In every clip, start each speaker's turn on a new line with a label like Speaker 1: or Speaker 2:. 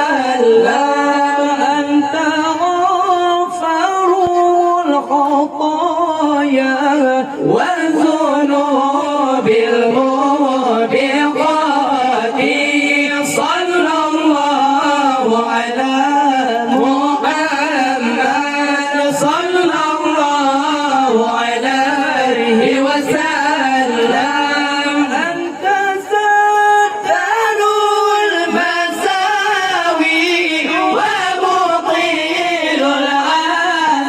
Speaker 1: وسلم أنت غافر الخطايا والذنوب الموبقات صلى الله على محمد صلى الله عليه وسلم أنت سدد المساوي ومطيل العثرات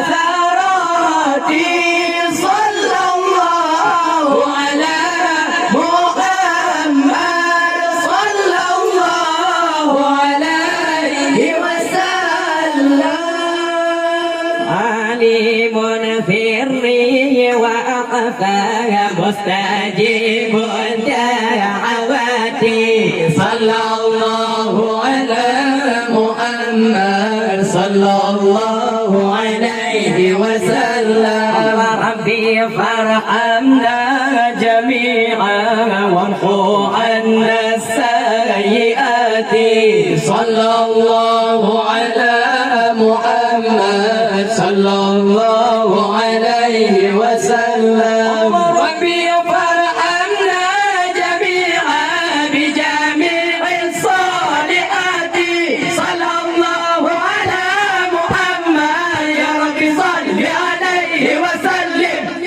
Speaker 1: صلى الله على محمد صلى الله عليه وسلم عليم في الري وأخفى مستجيب دعواتي صلى الله على محمد صلى الله عليه وسلم ربي فارحمنا جميعا وامحو عنا السيئات صلى الله على محمد صلى الله عليه وسلم